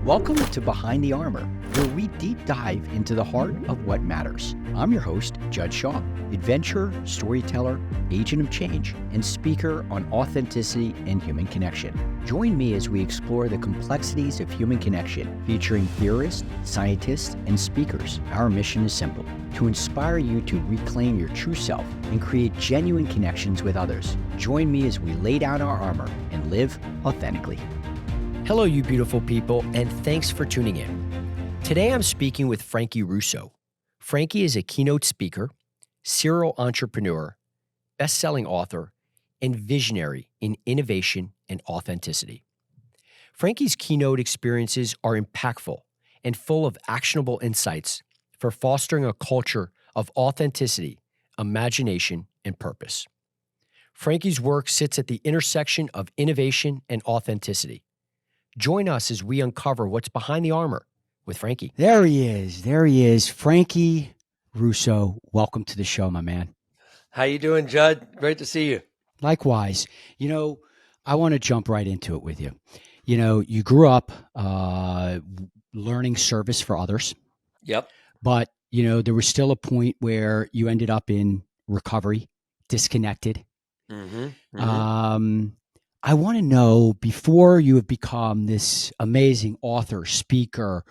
Welcome to Behind the Armor, where we deep dive into the heart of what matters. I'm your host, Judd Shaw, adventurer, storyteller, agent of change, and speaker on authenticity and human connection. Join me as we explore the complexities of human connection, featuring theorists, scientists, and speakers. Our mission is simple: to inspire you to reclaim your true self and create genuine connections with others. Join me as we lay down our armor and live authentically. Hello, you beautiful people, and thanks for tuning in. Today, I'm speaking with Frankie Russo. Frankie is a keynote speaker, serial entrepreneur, best-selling author, and visionary in innovation and authenticity. Frankie's keynote experiences are impactful and full of actionable insights for fostering a culture of authenticity, imagination, and purpose. Frankie's work sits at the intersection of innovation and authenticity. Join us as we uncover what's behind the armor with Frankie. There he is. Frankie Russo. Welcome to the show, my man. How you doing, Judd? Great to see you. Likewise. I want to jump right into it with you. You grew up learning service for others. Yep. But, there was still a point where you ended up in recovery, disconnected. I want to know, before you have become this amazing author, speaker,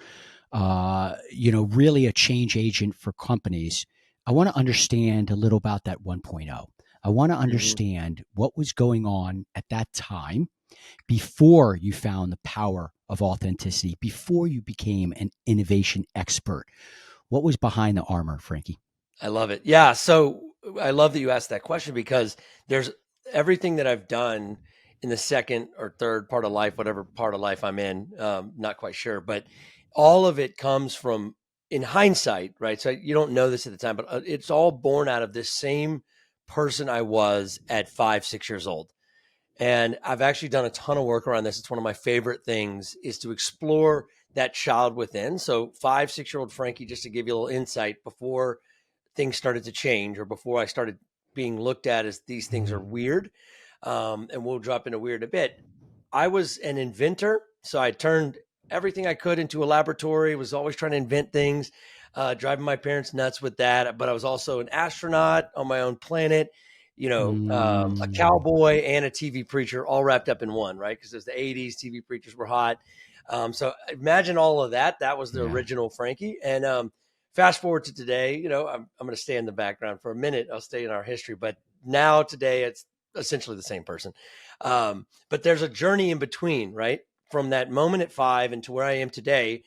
really a change agent for companies, I want to understand a little about that 1.0. I want to understand what was going on at that time before you found the power of authenticity, before you became an innovation expert. What was behind the armor, Frankie? I love it. Yeah. So I love that you asked that question, because there's everything that I've done in the second or third part of life, whatever part of life I'm in, not quite sure, but all of it comes from, in hindsight, right? So you don't know this at the time, but it's all born out of this same person I was at 5, 6 years old. And I've actually done a ton of work around this. It's one of my favorite things, is to explore that child within. So 5, 6-year-old Frankie, just to give you a little insight, before things started to change, or before I started being looked at as these things are weird. And we'll drop into weird a bit. I was an inventor. So I turned everything I could into a laboratory, was always trying to invent things, driving my parents nuts with that. But I was also an astronaut on my own planet, a cowboy and a TV preacher, all wrapped up in one, right? Because as the 80s, TV preachers were hot. So imagine all of that. That was the original Frankie. And fast forward to today, I'm going to stay in the background for a minute. I'll stay in our history. But now today, it's essentially the same person. But there's a journey in between, right? From that moment at 5 and to where I am today,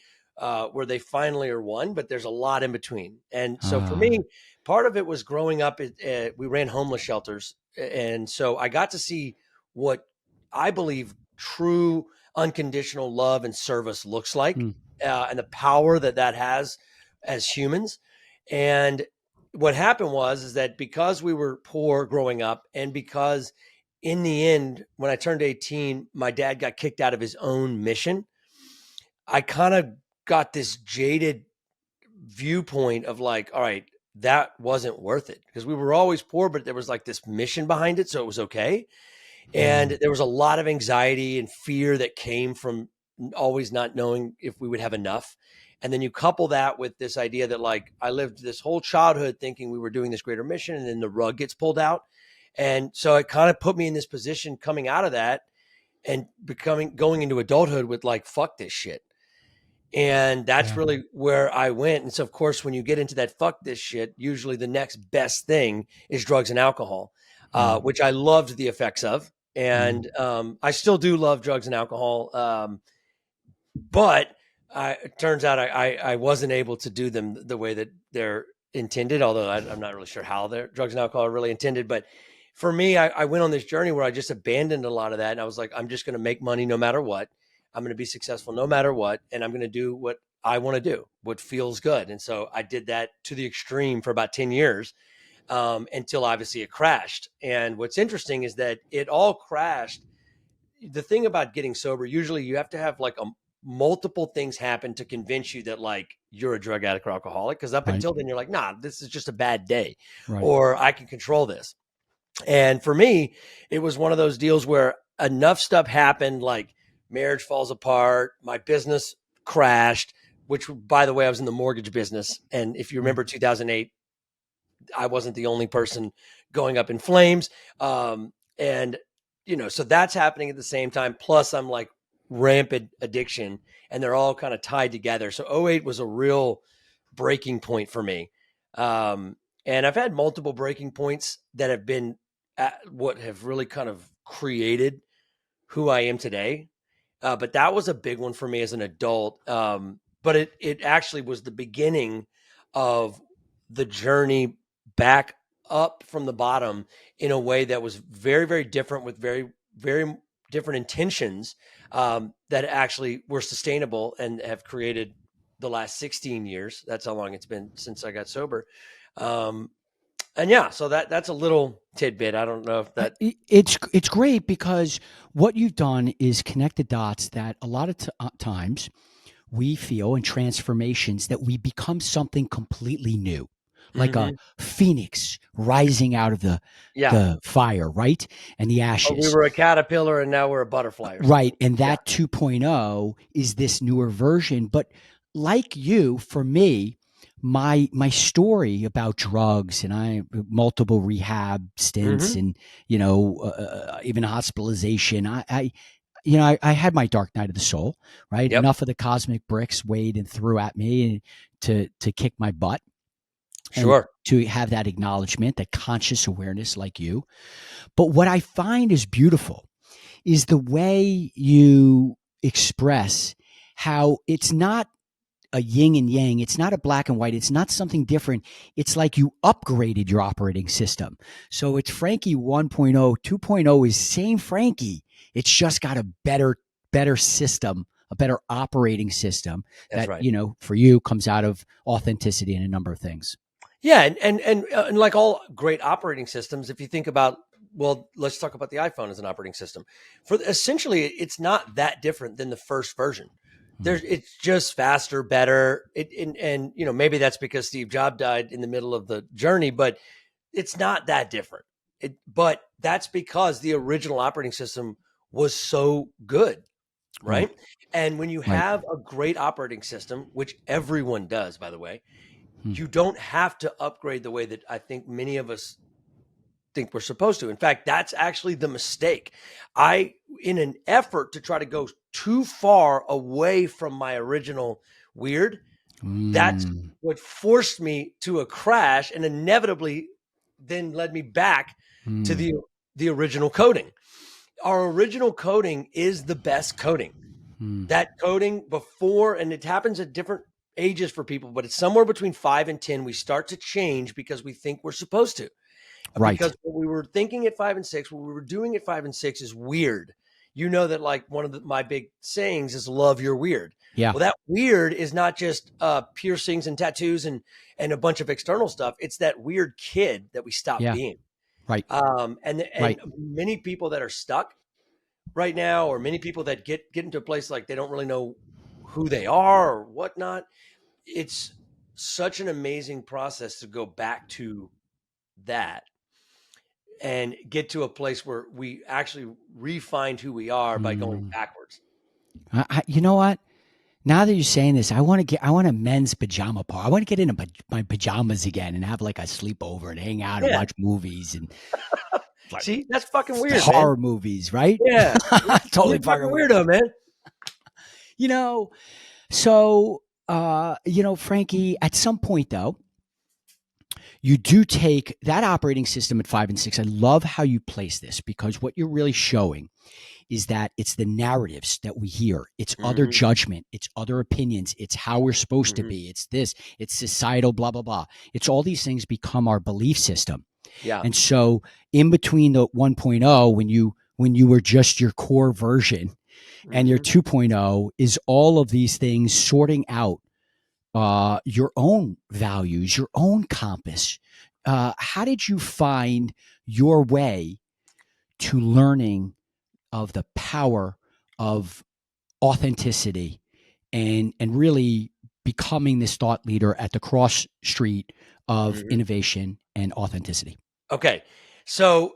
where they finally are one, but there's a lot in between. And so for me, part of it was growing up, we ran homeless shelters. And so I got to see what I believe true unconditional love and service looks like, and the power that has as humans. And what happened is that because we were poor growing up, and because in the end, when I turned 18, my dad got kicked out of his own mission, I kind of got this jaded viewpoint of like, all right, that wasn't worth it, because we were always poor, but there was like this mission behind it. So it was okay. And there was a lot of anxiety and fear that came from always not knowing if we would have enough. And then you couple that with this idea that, like, I lived this whole childhood thinking we were doing this greater mission, and then the rug gets pulled out. And so it kind of put me in this position coming out of that and going into adulthood with like, fuck this shit. And that's really where I went. And so, of course, when you get into that fuck this shit, usually the next best thing is drugs and alcohol, which I loved the effects of. And I still do love drugs and alcohol. But it turns out I wasn't able to do them the way that they're intended, although I'm not really sure how their drugs and alcohol are really intended. But for me, I went on this journey where I just abandoned a lot of that. And I was like, I'm just going to make money no matter what. I'm going to be successful no matter what. And I'm going to do what I want to do, what feels good. And so I did that to the extreme for about 10 years, until obviously it crashed. And what's interesting is that it all crashed. The thing about getting sober, usually you have to have like multiple things happen to convince you that like you're a drug addict or alcoholic. Because up until then, you're like, nah, this is just a bad day, or I can control this. And for me, it was one of those deals where enough stuff happened, like marriage falls apart, my business crashed, which, by the way, I was in the mortgage business. And if you remember 2008, I wasn't the only person going up in flames. And, so that's happening at the same time. Plus, I'm like rampant addiction, and they're all kind of tied together. So '08 was a real breaking point for me. And I've had multiple breaking points that have been what have really kind of created who I am today. But that was a big one for me as an adult. But it actually was the beginning of the journey back up from the bottom in a way that was very, very different, with very, very different intentions, that actually were sustainable and have created the last 16 years. That's how long it's been since I got sober. And yeah, so that's a little tidbit. I don't know if that. It's great because what you've done is connect the dots that a lot of times we feel in transformations that we become something completely new, like a Mhm. phoenix rising out of Yeah. the fire, right? And the Oh, we ashes. were a caterpillar and now we're a butterfly or something. Right. And Yeah. that 2.0 is this newer version. But like you, for me, my story about drugs and I multiple rehab stints Mhm. and even hospitalization. I had my dark night of the soul. Right. Yep. Enough of the cosmic bricks weighed and threw at me to kick my butt and Sure. to have that acknowledgement, that conscious awareness, like you. But what I find is beautiful is the way you express how it's not a yin and yang. It's not a black and white. It's not something different. It's like you upgraded your operating system. So it's Frankie 1.0, 2.0 is same Frankie. It's just got a better system, a better operating system That's that, right. for you comes out of authenticity and a number of things. Yeah, and like all great operating systems, if you think about, well, let's talk about the iPhone as an operating system. For essentially, it's not that different than the first version. Hmm. It's just faster, better. And maybe that's because Steve Jobs died in the middle of the journey, but it's not that different. But that's because the original operating system was so good, Right. right? And when you Right. have a great operating system, which everyone does, by the way, Hmm. you don't have to upgrade the way that I think many of us think we're supposed to. In fact, that's actually the mistake. In an effort to try to go too far away from my original weird, that's Mm. what forced me to a crash and inevitably then led me back to Mm. the original coding. Our original coding is the best coding. Mm. That coding before, and it happens at different ages for people, but it's somewhere between 5 and 10 we start to change because we think we're supposed to. Right. Because what we were thinking at 5 and 6, what we were doing at 5 and 6 is weird. You know that, like, one of my big sayings is love your weird. Yeah. Well, that weird is not just piercings and tattoos and a bunch of external stuff. It's that weird kid that we stopped Yeah. being. Right. And Right. many people that are stuck right now, or many people that get into a place like they don't really know who they are or whatnot, it's such an amazing process to go back to that and get to a place where we actually refind who we are by going Mm. backwards. You know what? Now that you're saying this, I want a men's pajama party. I want to get into my pajamas again and have like a sleepover and hang out and Yeah. watch movies and like See, that's fucking weird, man. horror movies, right? Yeah. You're Totally a fucking fucking weird. weirdo, man. You know, so Frankie, at some point though, you do take that operating system at 5 and 6. I love how you place this because what you're really showing is that it's the narratives that we hear. It's other Hmm. judgment. It's other opinions. It's how we're supposed to Hmm. be. It's this. It's societal, blah, blah, blah. It's all these things become our belief system. Yeah. And so in between the 1.0, when you were just your core version and your Hmm. 2.0 is all of these things sorting out your own values, your own compass. How did you find your way to learning of the power of authenticity and really becoming this thought leader at the cross street of Hmm. innovation and authenticity? Okay. So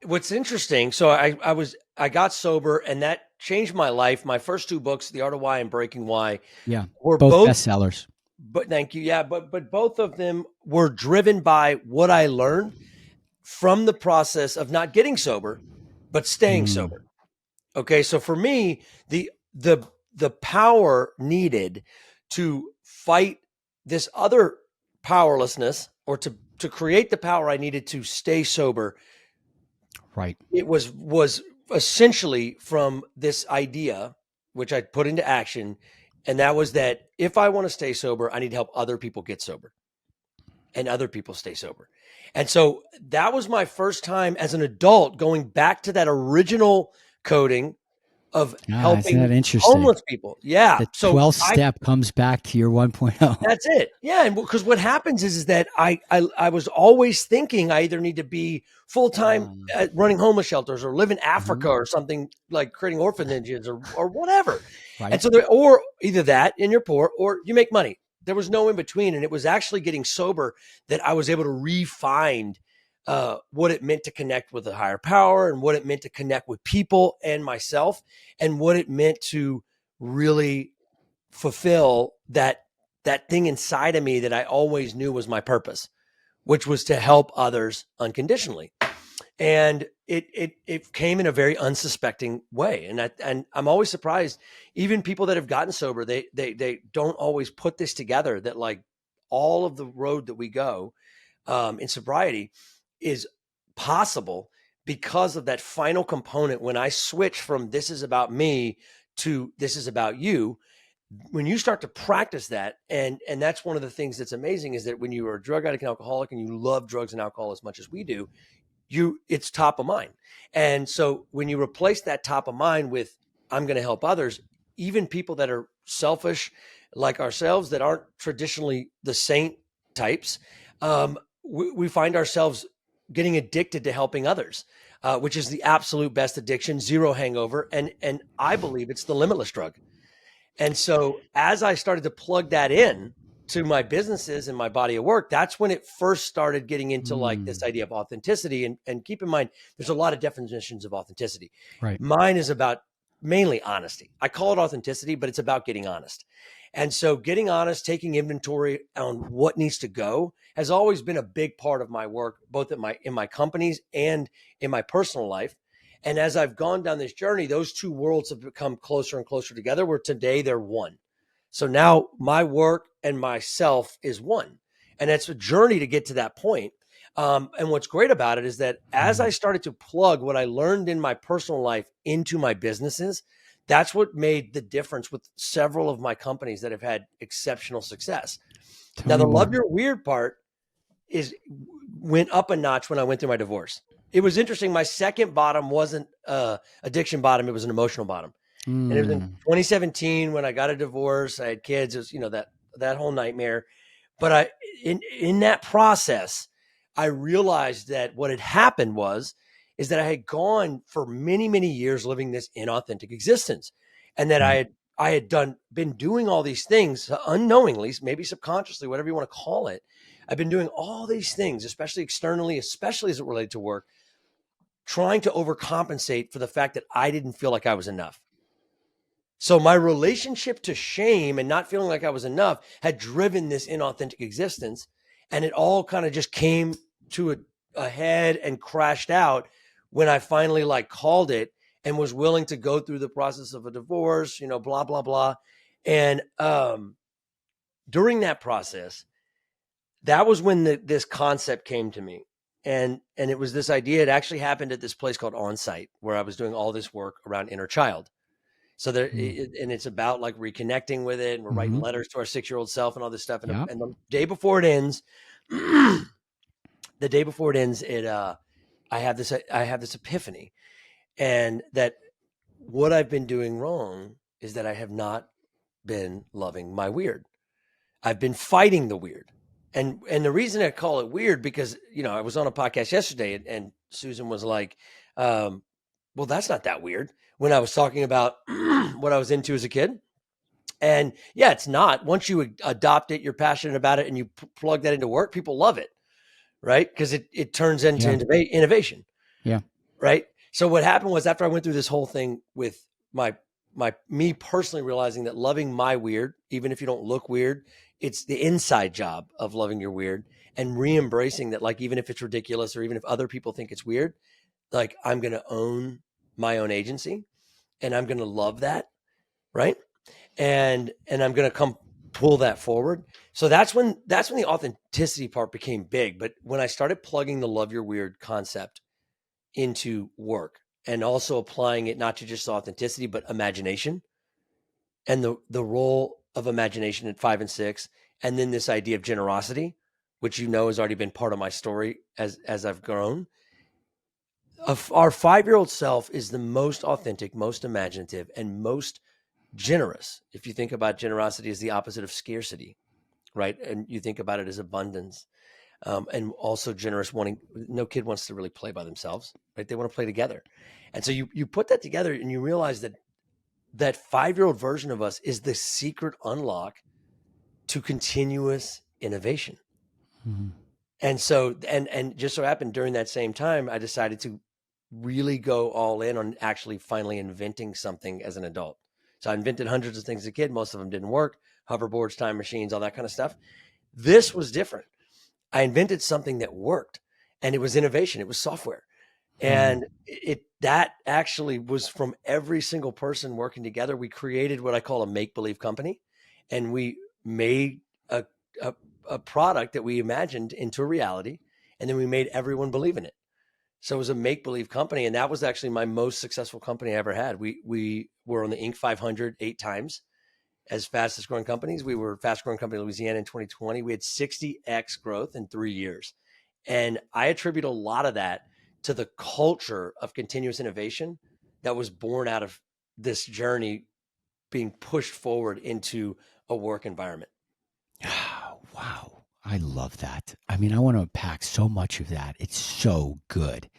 what's interesting, so I got sober, and that changed my life. My first 2 books, The Art of Why and Breaking Why, Yeah. were Both both, bestsellers. but thank you. Yeah. But both of them were driven by what I learned from the process of not getting sober, but staying sober. Okay. So for me, the power needed to fight this other powerlessness, or to create the power I needed to stay sober, Right. it was essentially from this idea, which I put into action. And that was that if I want to stay sober, I need to help other people get sober and other people stay sober. And so that was my first time as an adult going back to that original coding of Ah, isn't that helping interesting? homeless people. Yeah. The So 12th step comes back to your 1.0. that's it. Yeah, and because what happens is that I was always thinking I either need to be full time running homeless shelters, or live in Africa, or something, like creating orphanages, or whatever. And Right. so or either that and you're poor, or you make money. There was no in between, and it was actually getting sober that I was able to refine what it meant to connect with a higher power, and what it meant to connect with people and myself, and what it meant to really fulfill that thing inside of me that I always knew was my purpose, which was to help others unconditionally. And it came in a very unsuspecting way. And I'm always surprised, even people that have gotten sober, they don't always put this together, that like all of the road that we go in sobriety is possible because of that final component. When I switch from this is about me to this is about you, when you start to practice that, and that's one of the things that's amazing, is that when you are a drug addict and alcoholic and you love drugs and alcohol as much as we do, it's top of mind. And so when you replace that top of mind with I'm going to help others, even people that are selfish like ourselves, that aren't traditionally the saint types, we find ourselves getting addicted to helping others, which is the absolute best addiction, zero hangover, and I believe it's the limitless drug. And so as I started to plug that in to my businesses and my body of work, that's when it first started getting into like this idea of authenticity. And keep in mind, there's a lot of definitions of authenticity. Right. Mine is about mainly honesty. I call it authenticity, but it's about getting honest. And so getting honest, taking inventory on what needs to go, has always been a big part of my work, both in my companies and in my personal life. And as I've gone down this journey, those two worlds have become closer and closer together, where today they're one. So now my work and myself is one. And it's a journey to get to that point. And what's great about it is that as I started to plug what I learned in my personal life into my businesses, that's what made the difference with several of my companies that have had exceptional success. Tell Now, me the more. love your weird part went up a notch when I went through my divorce. It was interesting. My second bottom wasn't addiction bottom. It was an emotional bottom. And it was in 2017 when I got a divorce. I had kids. It was, that whole nightmare. But in that process, I realized that what had happened is that I had gone for many, many years living this inauthentic existence, and that I had been doing all these things unknowingly, maybe subconsciously, whatever you want to call it. I've been doing all these things, especially externally, especially as it related to work, trying to overcompensate for the fact that I didn't feel like I was enough. So my relationship to shame and not feeling like I was enough had driven this inauthentic existence. And it all kind of just came to a head and crashed out when I finally like called it and was willing to go through the process of a divorce, blah, blah, blah. And during that process, that was when this concept came to me. And it was this idea. It actually happened at this place called Onsite, where I was doing all this work around inner child. So and it's about like reconnecting with it. And we're writing letters to our 6-year-old self and all this stuff. And the day before it ends, I have this epiphany, and that what I've been doing wrong is that I have not been loving my weird. I've been fighting the weird. And the reason I call it weird, because, I was on a podcast yesterday and Susan was like, well, that's not that weird, when I was talking about what I was into as a kid. And yeah, it's not. Once you adopt it, you're passionate about it, and you plug that into work, people love it, right? Because it turns into innovation. Yeah. Right. So what happened was, after I went through this whole thing with me personally realizing that loving my weird, even if you don't look weird, it's the inside job of loving your weird and re-embracing that, like, even if it's ridiculous or even if other people think it's weird, like, I'm going to own my own agency and I'm going to love that. Right. And I'm going to come pull that forward. So that's when the authenticity part became big. But when I started plugging the love your weird concept into work and also applying it not to just authenticity, but imagination and the role of imagination at 5 and 6, and then this idea of generosity, which has already been part of my story as I've grown. Our 5-year-old self is the most authentic, most imaginative, and most generous. If you think about generosity as the opposite of scarcity, right? And you think about it as abundance, and also generous, no kid wants to really play by themselves, right? They want to play together. And so you put that together and you realize that 5-year-old version of us is the secret unlock to continuous innovation. Mm-hmm. And so, and just so happened during that same time, I decided to really go all in on actually finally inventing something as an adult. So I invented hundreds of things as a kid. Most of them didn't work. Hoverboards, time machines, all that kind of stuff. This was different. I invented something that worked, and it was innovation. It was software. And that actually was from every single person working together. We created what I call a make-believe company, and we made a product that we imagined into a reality, and then we made everyone believe in it. So it was a make-believe company, and that was actually my most successful company I ever had. We were on the Inc. 500 8 times as fastest growing companies. We were fast growing company in Louisiana in 2020. We had 60x growth in 3 years. And I attribute a lot of that to the culture of continuous innovation that was born out of this journey being pushed forward into a work environment. Oh, wow. I love that. I mean, I want to unpack so much of that. It's so good.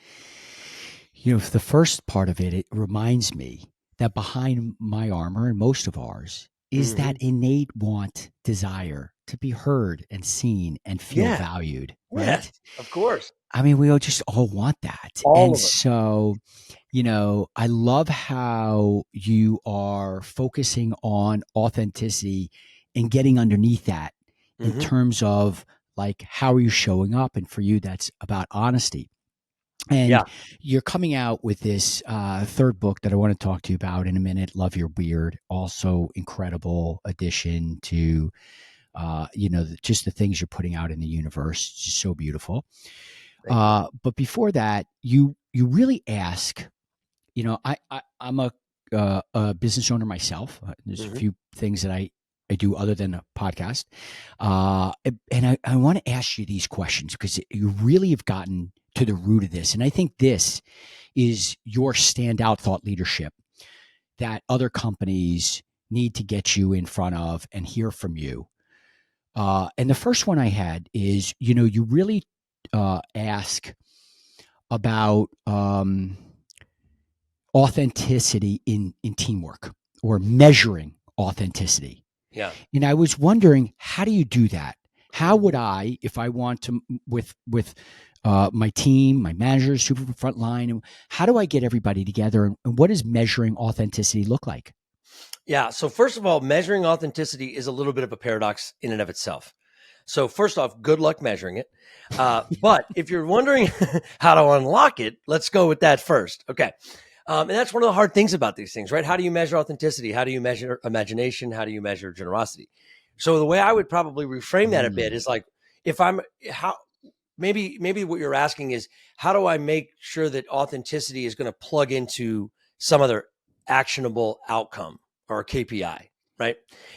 The first part of it reminds me that behind my armor and most of ours is that innate want, desire to be heard and seen and feel valued, right? Yes, of course. I mean, we just all want that. All of it. So, I love how you are focusing on authenticity and getting underneath that in terms of, like, how are you showing up? And for you, that's about honesty. And you're coming out with this third book that I want to talk to you about in a minute, Love Your Weird. Also incredible addition to, just the things you're putting out in the universe. It's just so beautiful. But before that, you really ask, I'm a business owner myself. There's a few things that I do other than a podcast. And I want to ask you these questions because you really have gotten to the root of this. And I think this is your standout thought leadership that other companies need to get you in front of and hear from you. And the first one I had is, you really ask about authenticity in teamwork, or measuring authenticity. Yeah. And I was wondering, how do you do that? How would I, if I want to, with my team, my managers, super frontline, how do I get everybody together? And what does measuring authenticity look like? Yeah. So first of all, measuring authenticity is a little bit of a paradox in and of itself. So first off, good luck measuring it. But if you're wondering how to unlock it, let's go with that first. Okay. And that's one of the hard things about these things, right? How do you measure authenticity? How do you measure imagination? How do you measure generosity? So the way I would probably reframe that a bit is like, maybe what you're asking is, how do I make sure that authenticity is going to plug into some other actionable outcome or a KPI, right?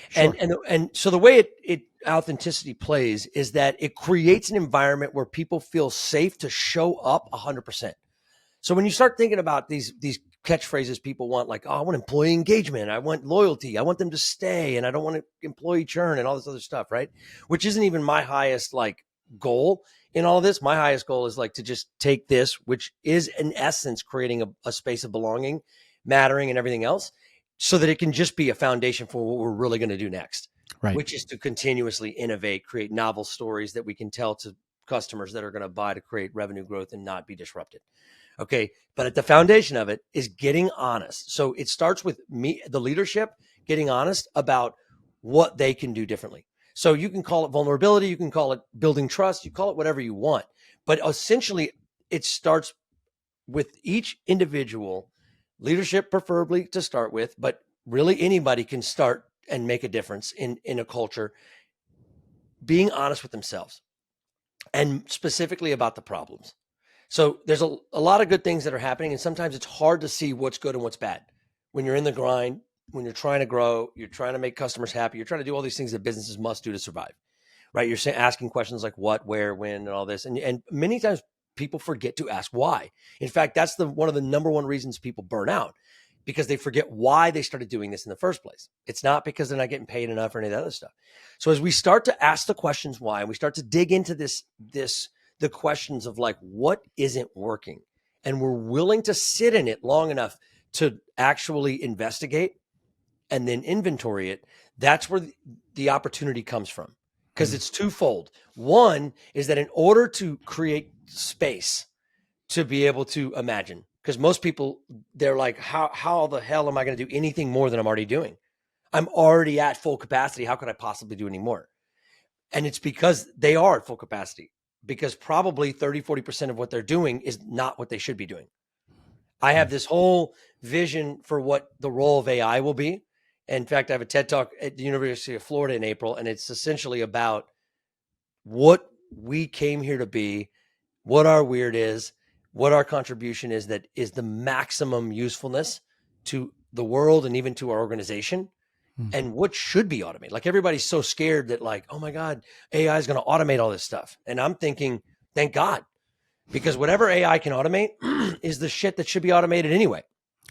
Sure. And so the way it authenticity plays is that it creates an environment where people feel safe to show up 100%. So when you start thinking about these catchphrases people want, like, oh, I want employee engagement, I want loyalty, I want them to stay, and I don't want employee churn and all this other stuff, right? Which isn't even my highest goal in all of this. My highest goal is to just take this, which is in essence creating a space of belonging, mattering, and everything else, so that it can just be a foundation for what we're really going to do next, right? Which is to continuously innovate, create novel stories that we can tell to customers that are going to buy to create revenue growth and not be disrupted. Okay. But at the foundation of it is getting honest. So it starts with me, the leadership, getting honest about what they can do differently. So you can call it vulnerability, you can call it building trust, you call it whatever you want. But essentially, it starts with each individual, leadership preferably to start with, but really anybody can start and make a difference in a culture, being honest with themselves and specifically about the problems. So there's a lot of good things that are happening, and sometimes it's hard to see what's good and what's bad when you're in the grind, when you're trying to grow, you're trying to make customers happy, you're trying to do all these things that businesses must do to survive, right? You're asking questions like what, where, when, and all this. And many times people forget to ask why. In fact, that's one of the number one reasons people burn out, because they forget why they started doing this in the first place. It's not because they're not getting paid enough or any of that other stuff. So as we start to ask the questions why, and we start to dig into the questions of like, what isn't working? And we're willing to sit in it long enough to actually investigate and then inventory it. That's where the opportunity comes from, because it's twofold. One is that in order to create space to be able to imagine, because most people, they're like, how the hell am I going to do anything more than I'm already doing? I'm already at full capacity. How could I possibly do any more? And it's because they are at full capacity, because probably 30-40% of what they're doing is not what they should be doing. I have this whole vision for what the role of AI will be. In fact, I have a TED Talk at the University of Florida in April, and it's essentially about what we came here to be, what our weird is, what our contribution is that is the maximum usefulness to the world and even to our organization, and what should be automated. Like, everybody's so scared that like, oh my God, AI is going to automate all this stuff. And I'm thinking, thank God, because whatever AI can automate is the shit that should be automated anyway.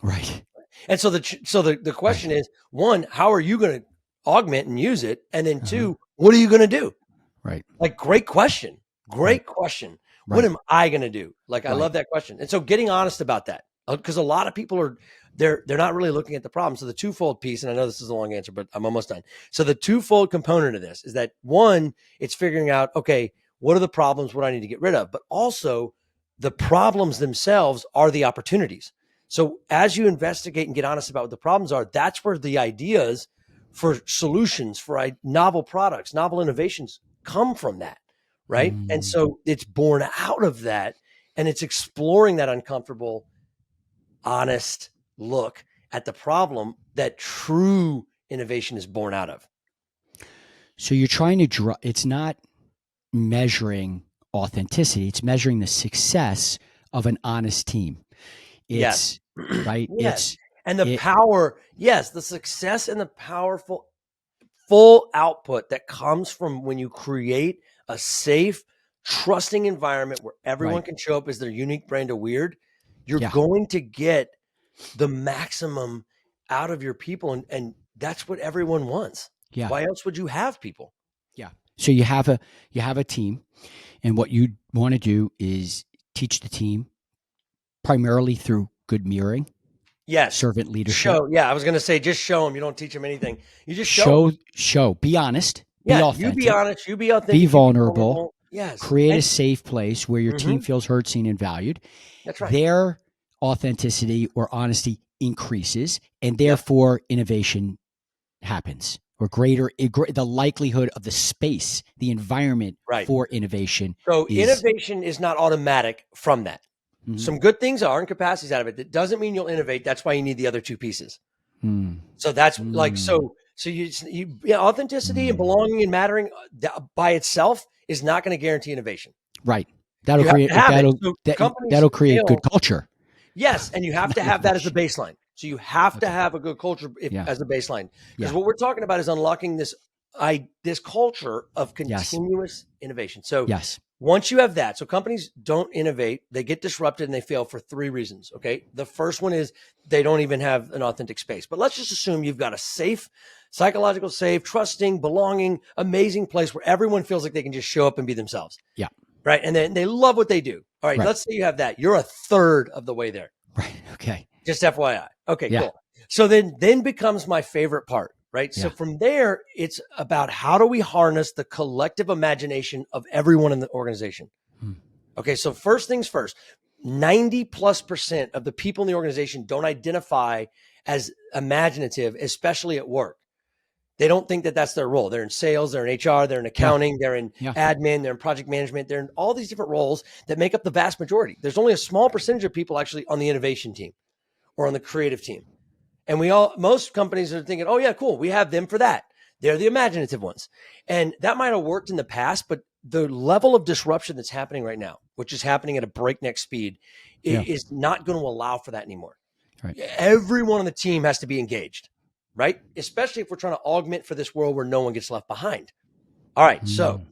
Right. And so the question is, one, how are you going to augment and use it? And then two, what are you going to do? Right. Like, great question. Great question. What am I going to do? Like, I love that question. And so getting honest about that, because a lot of people are, they're not really looking at the problem. So the twofold piece, and I know this is a long answer, but I'm almost done. So the twofold component of this is that, one, it's figuring out, okay, what are the problems, what I need to get rid of, but also the problems themselves are the opportunities. So as you investigate and get honest about what the problems are, that's where the ideas for solutions, for novel products, novel innovations come from that. Right. And so it's born out of that, and it's exploring that uncomfortable, honest look at the problem that true innovation is born out of. So you're trying to it's not measuring authenticity, it's measuring the success of an honest team. It's right. Yes. And the power, the success and the powerful full output that comes from when you create a safe, trusting environment where everyone can show up as their unique brand of weird. You're going to get the maximum out of your people. And that's what everyone wants. Yeah. Why else would you have people? Yeah. So you have a team, and what you want to do is teach the team primarily through good mirroring. Yes. Servant leadership. Show. Yeah. I was going to say, just show them. You don't teach them anything. You just show, be honest, be authentic. You be honest, you be authentic, be vulnerable. Yes. Create a safe place where your team feels heard, seen, and valued. That's right. Their authenticity or honesty increases, and therefore innovation happens, or the likelihood of the space, the environment for innovation. So innovation is not automatic from that. Some good things are, and capacities out of it. That doesn't mean you'll innovate. That's why you need the other two pieces. So that's like, so you authenticity and belonging and mattering by itself is not going to guarantee innovation. Right. That'll create good culture. Yes. And you have to have that as a baseline. So you have to have a good culture as a baseline, because what we're talking about is unlocking this culture of continuous innovation. So once you have that, so companies don't innovate, they get disrupted and they fail for three reasons. Okay. The first one is they don't even have an authentic space, but let's just assume you've got a safe, psychological safe, trusting, belonging, amazing place where everyone feels like they can just show up and be themselves. Yeah. Right. And then they love what they do. All right. Let's say you have that. You're a third of the way there. Right. Okay. Just FYI. Okay, cool. So then becomes my favorite part, right? So from there, it's about how do we harness the collective imagination of everyone in the organization? Okay, so first things first, 90+% of the people in the organization don't identify as imaginative, especially at work. They don't think that that's their role. They're in sales, they're in HR, they're in accounting, they're in admin, they're in project management, they're in all these different roles that make up the vast majority. There's only a small percentage of people actually on the innovation team or on the creative team. And most companies are thinking, oh yeah, cool, we have them for that. They're the imaginative ones. And that might have worked in the past, but the level of disruption that's happening right now, which is happening at a breakneck speed, is not going to allow for that anymore. Right. Everyone on the team has to be engaged, right? Especially if we're trying to augment for this world where no one gets left behind. All right. So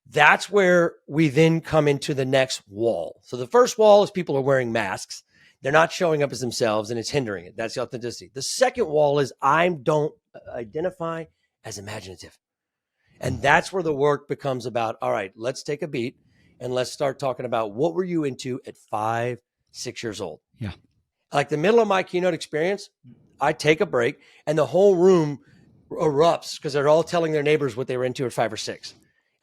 that's where we then come into the next wall. So the first wall is people are wearing masks. They're not showing up as themselves and it's hindering it. That's the authenticity. The second wall is I don't identify as imaginative. And that's where the work becomes about, all right, let's take a beat and let's start talking about what were you into at 5, 6 years old? Yeah. Like the middle of my keynote experience, I take a break and the whole room erupts because they're all telling their neighbors what they were into at 5 or 6.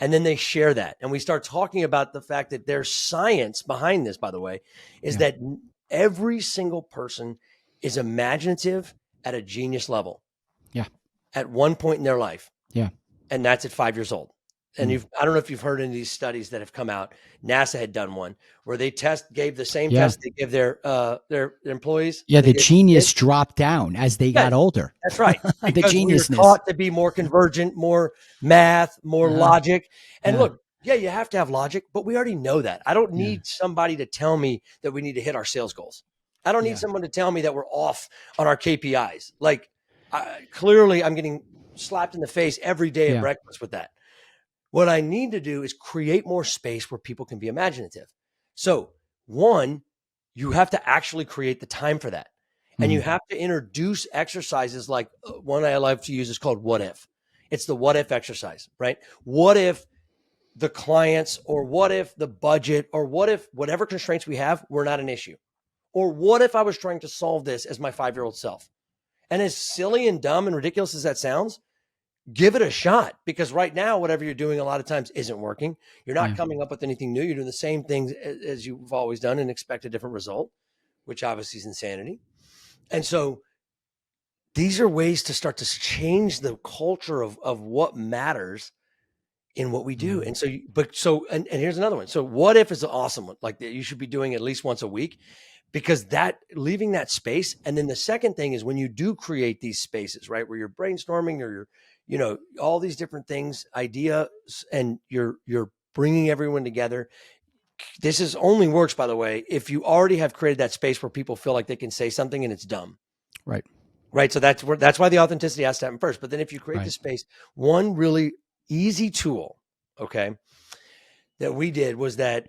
And then they share that. And we start talking about the fact that there's science behind this, by the way, is that every single person is imaginative at a genius level. Yeah. At one point in their life. Yeah. And that's at 5 years old. And I don't know if you've heard any of these studies that have come out. NASA had done one where they gave the same test they give their employees. Yeah, the genius dropped down as they got older. That's right. The Because we were geniusness. taught to be more convergent, more math, more logic. And look, you have to have logic, but we already know that. I don't need somebody to tell me that we need to hit our sales goals. I don't need someone to tell me that we're off on our KPIs. Like clearly I'm getting slapped in the face every day at breakfast with that. What I need to do is create more space where people can be imaginative. So one, you have to actually create the time for that. And you have to introduce exercises like one I love to use is called what if. It's the what if exercise, right? What if the clients or what if the budget or what if whatever constraints we have were not an issue? Or what if I was trying to solve this as my 5-year-old self? And as silly and dumb and ridiculous as that sounds, give it a shot, because right now, whatever you're doing a lot of times isn't working. You're not coming up with anything new. You're doing the same things as you've always done and expect a different result, which obviously is insanity. And so these are ways to start to change the culture of what matters in what we do. And so, and here's another one. So what if is an awesome one, like that you should be doing at least once a week, because that leaving that space. And then the second thing is when you do create these spaces, right, where you're brainstorming or you're, all these different things, ideas, and you're bringing everyone together. This is only works, by the way, if you already have created that space where people feel like they can say something and it's dumb. Right. Right. So that's why the authenticity has to happen first. But then if you create the space, one really easy tool, okay, that we did was that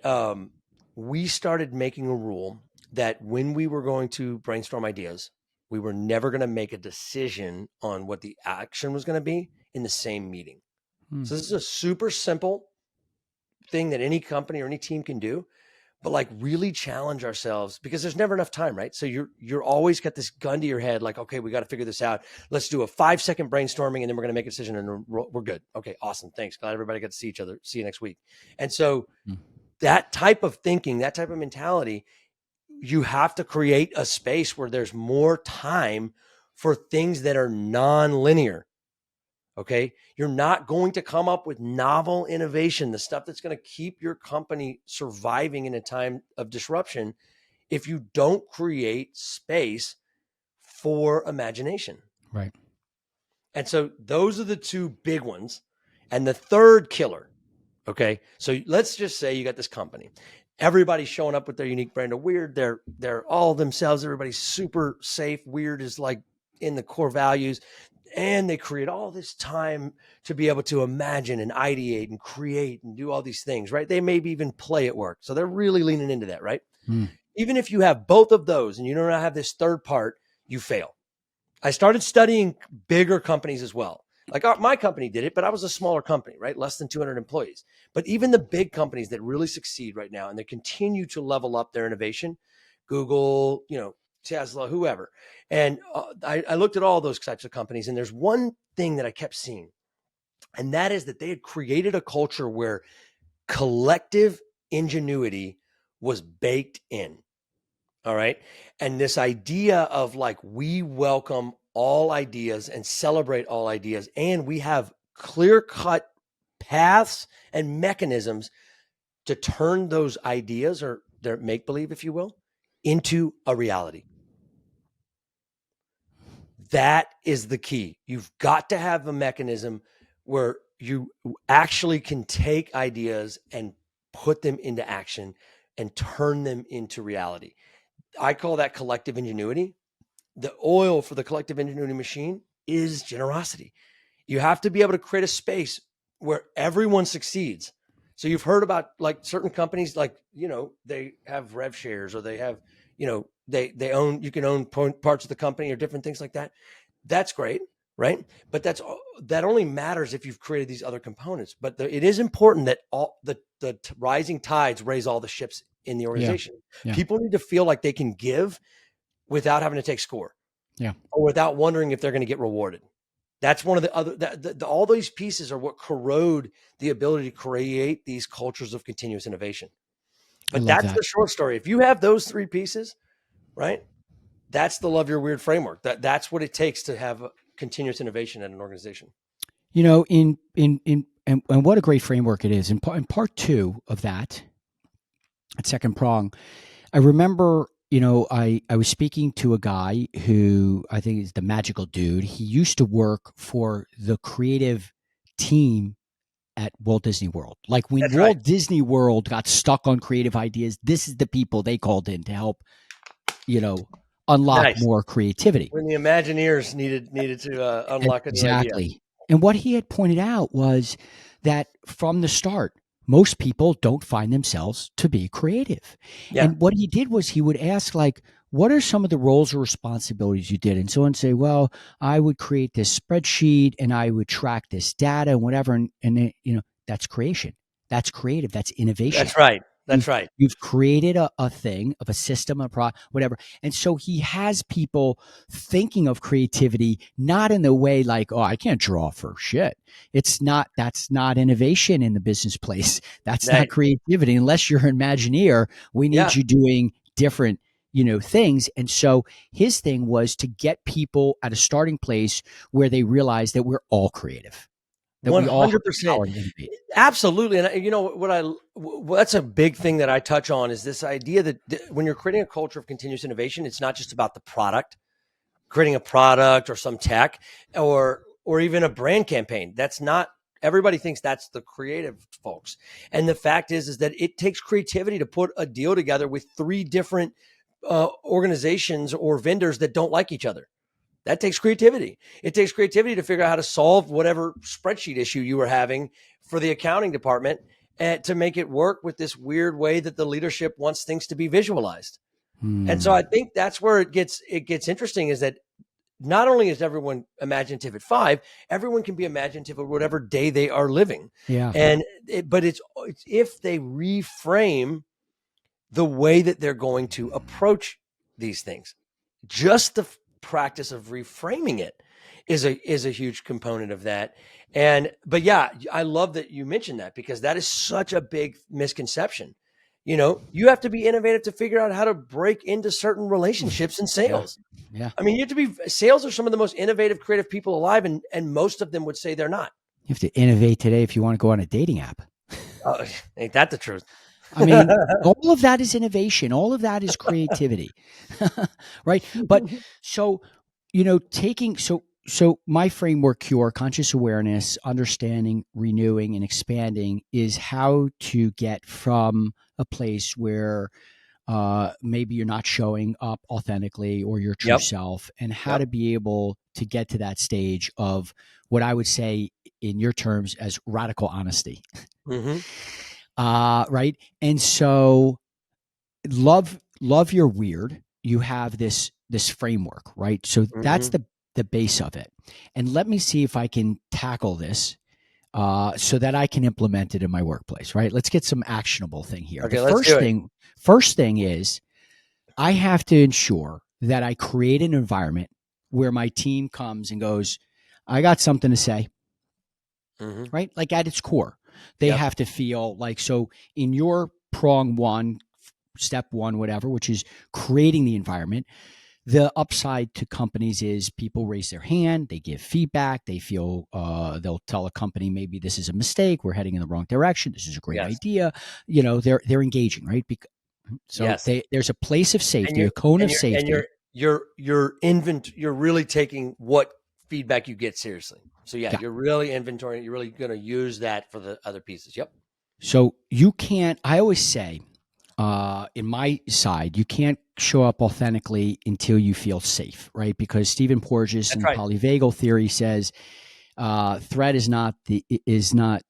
we started making a rule that when we were going to brainstorm ideas, we were never going to make a decision on what the action was going to be in the same meeting. So this is a super simple thing that any company or any team can do, but like really challenge ourselves, because there's never enough time, right? So you're always got this gun to your head, like, okay, we got to figure this out. Let's do a 5-second brainstorming and then we're going to make a decision and we're good. Okay, awesome. Thanks. Glad everybody got to see each other. See you next week. And so that type of thinking, that type of mentality, you have to create a space where there's more time for things that are non-linear. Okay. You're not going to come up with novel innovation, the stuff that's going to keep your company surviving in a time of disruption, if you don't create space for imagination. Right. And so those are the two big ones. And the third killer. Okay. So let's just say you got this company. Everybody's showing up with their unique brand of weird. They're all themselves. Everybody's super safe. Weird is like in the core values. And they create all this time to be able to imagine and ideate and create and do all these things, right? They maybe even play at work. So they're really leaning into that, right? Even if you have both of those and you don't have this third part, you fail. I started studying bigger companies as well. Like my company did it, but I was a smaller company, right? Less than 200 employees. But even the big companies that really succeed right now and they continue to level up their innovation, Google, Tesla, whoever. And I looked at all those types of companies, and there's one thing that I kept seeing, and that is that they had created a culture where collective ingenuity was baked in. All right. And this idea of like, we welcome all ideas and celebrate all ideas. And we have clear cut paths and mechanisms to turn those ideas, or their make believe, if you will, into a reality. That is the key. You've got to have a mechanism where you actually can take ideas and put them into action and turn them into reality. I call that collective ingenuity. The oil for the collective ingenuity machine is generosity. You have to be able to create a space where everyone succeeds. So you've heard about like certain companies, like, they have rev shares, or they have, they own, you can own parts of the company or different things like that. That's great, right? But that only matters if you've created these other components. But it is important that all the rising tides raise all the ships in the Yeah. organization. Yeah. People need to feel like they can give without having to take score. Yeah. Or without wondering if they're going to get rewarded. That's one of the other, all these pieces are what corrode the ability to create these cultures of continuous innovation. I But love that's that. the short story. If you have those three pieces, right, that's the love your weird framework. That's what it takes to have continuous innovation at an organization. And what a great framework it is. In part two of that second prong, I remember, I was speaking to a guy who I think is the magical dude. He used to work for the creative team at Walt Disney World. Like when That's right. Walt Disney World got stuck on creative ideas, this is the people they called in to help, unlock Nice. more creativity. When the Imagineers needed to unlock a new idea. Exactly. And what he had pointed out was that from the start, most people don't find themselves to be creative. Yeah. And what he did was he would ask, like, what are some of the roles or responsibilities you did? And someone say, well, I would create this spreadsheet and I would track this data and whatever. And then, that's creation. That's creative. That's innovation. That's right. That's You've right. you've created a thing of a system, a whatever. And so he has people thinking of creativity not in the way like, oh, I can't draw for shit. That's not innovation in the business place. That's not Right. creativity. Unless you're an Imagineer, we need Yeah. you doing different, things. And so his thing was to get people at a starting place where they realize that we're all creative, that we all have the 100%. power to innovate. Absolutely. And you know what that's a big thing that I touch on is this idea that when you're creating a culture of continuous innovation, it's not just about the product, creating a product or some tech or even a brand campaign. That's not, everybody thinks that's the creative folks. And the fact is that it takes creativity to put a deal together with three different organizations or vendors that don't like each other. That takes creativity. It takes creativity to figure out how to solve whatever spreadsheet issue you were having for the accounting department, and to make it work with this weird way that the leadership wants things to be visualized. And so Hmm. I think that's where it gets interesting, is that not only is everyone imaginative at 5, everyone can be imaginative at whatever day they are living. Yeah. And but it's if they reframe the way that they're going to approach these things. Just the practice of reframing it is a huge component of that. And but yeah, I love that you mentioned that, because that is such a big misconception. You have to be innovative to figure out how to break into certain relationships in Yeah. sales. Yeah. I mean, you have to be, sales are some of the most innovative, creative people alive, and most of them would say they're not. You have to innovate today if you want to go on a dating app. Ain't that the truth? I mean, all of that is innovation. All of that is creativity. Right? But so, taking so my framework cure, conscious awareness, understanding, renewing and expanding is how to get from a place where maybe you're not showing up authentically or your true Yep. self, and how Yep. to be able to get to that stage of what I would say in your terms as radical honesty. Hmm. Right. And so love your weird. You have this framework, right? So that's Hmm. the base of it. And let me see if I can tackle this so that I can implement it in my workplace, right? Let's get some actionable thing here. The Okay, let's do it. first thing is I have to ensure that I create an environment where my team comes and goes, I got something to say, Hmm. right? Like at its core, they Yep. have to feel like, so in your prong one, step one, whatever, which is creating the environment. The upside to companies is people raise their hand, they give feedback, they feel they'll tell a company maybe this is a mistake, we're heading in the wrong direction, this is a great Yes. idea. They're engaging, right? So Yes. there's a place of And safety, you're a cone and of you're and safety. you're really taking what feedback you get seriously. So yeah, Yeah. you're really inventorying. You're really going to use that for the other pieces. Yep. So you can't. I always say, in my side, you can't show up authentically until you feel safe, right? Because Stephen Porges in That's the right. polyvagal theory says threat is not it's not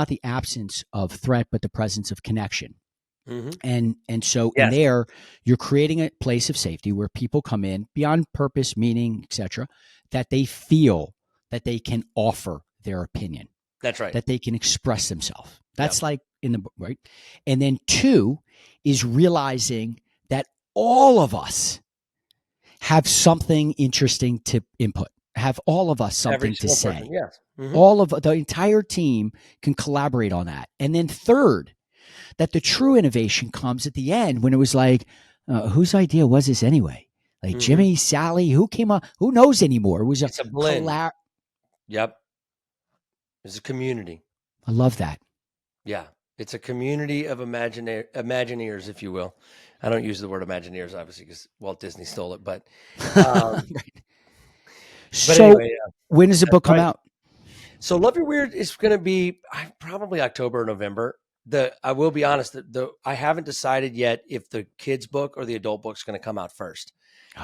the absence of threat, but the presence of connection. Mm-hmm. And so in Yes. there, you're creating a place of safety where people come in beyond purpose, meaning, etc., that they feel that they can offer their opinion, That's right. that they can express themselves. Yep. That's like in the book, right? And then two is realizing that all of us have something interesting to input, have all of us Every something to single person. say. Yes. Mm-hmm. All of the entire team can collaborate on that. And then third, that the true innovation comes at the end when it was like, whose idea was this anyway? Like Mm-hmm. Jimmy, Sally, who came up? Who knows anymore? It was a It's a blend. collab. Yep. It's a community. I love that. Yeah. It's a community of Imagineers, if you will. I don't use the word Imagineers, obviously, because Walt Disney stole it. But Right. but So anyway, when does the that's book come right. out? So Love Your Weird is going to be probably October or November. I will be honest, I haven't decided yet if the kids book or the adult book is going to come out first.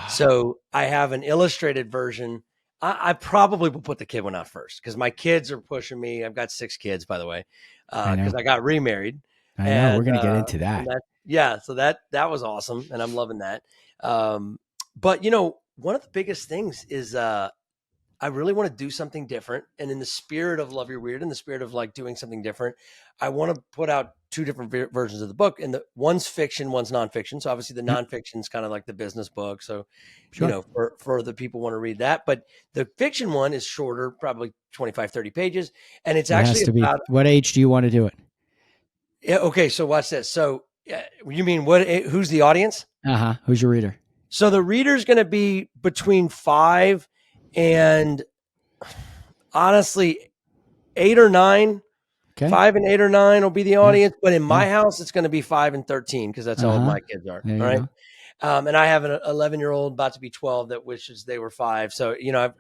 So I have an illustrated version. I probably will put the kid one out first because my kids are pushing me. I've got 6 kids, by the way, I because know. I got remarried, I know. We're and going to get into that. yeah, so that was awesome, and I'm loving that. But one of the biggest things is I really want to do something different. And in the spirit of Love Your Weird, in the spirit of like doing something different, I want to put out 2 different versions of the book. And one's fiction, one's nonfiction. So obviously the Yep. nonfiction is kind of like the business book. So, Sure. for the people who want to read that. But the fiction one is shorter, probably 25, 30 pages. And it's It has actually to be. about, What age do you want to do it? yeah, okay, so watch this. So you mean who's the audience? Who's your reader? So the reader's going to be between 5 and honestly 8 or 9. Okay. 5 and 8 or 9 will be the Yeah. audience, but in my Yeah. house, it's going to be 5 and 13 because that's how old my kids are. There All you right. go. And I have an 11-year-old about to be 12 that wishes they were 5. So,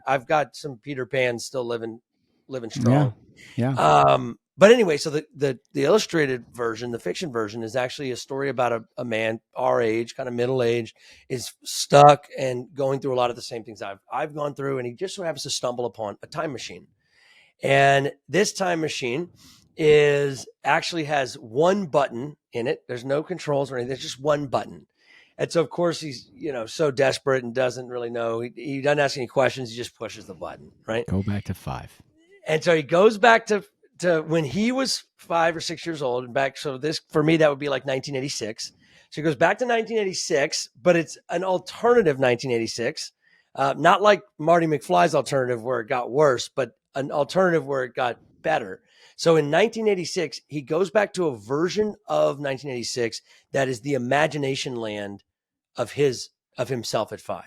I've got some Peter Pans still living Yeah. strong. Yeah. But anyway, so the illustrated version, the fiction version, is actually a story about a man our age, kind of middle aged, is stuck and going through a lot of the same things I've gone through, and he just so happens to stumble upon a time machine. And this time machine actually has one button in it. There's no controls or anything. There's just one button. And so of course he's, so desperate and doesn't really know. He doesn't ask any questions. He just pushes the button. Right. Go back to 5. And so he goes back to when he was 5 or 6 years old and back. So this, for me, that would be like 1986. So he goes back to 1986, but it's an alternative 1986. Not like Marty McFly's alternative where it got worse, but an alternative where it got better. So in 1986, he goes back to a version of 1986 that is the imagination land of himself at 5.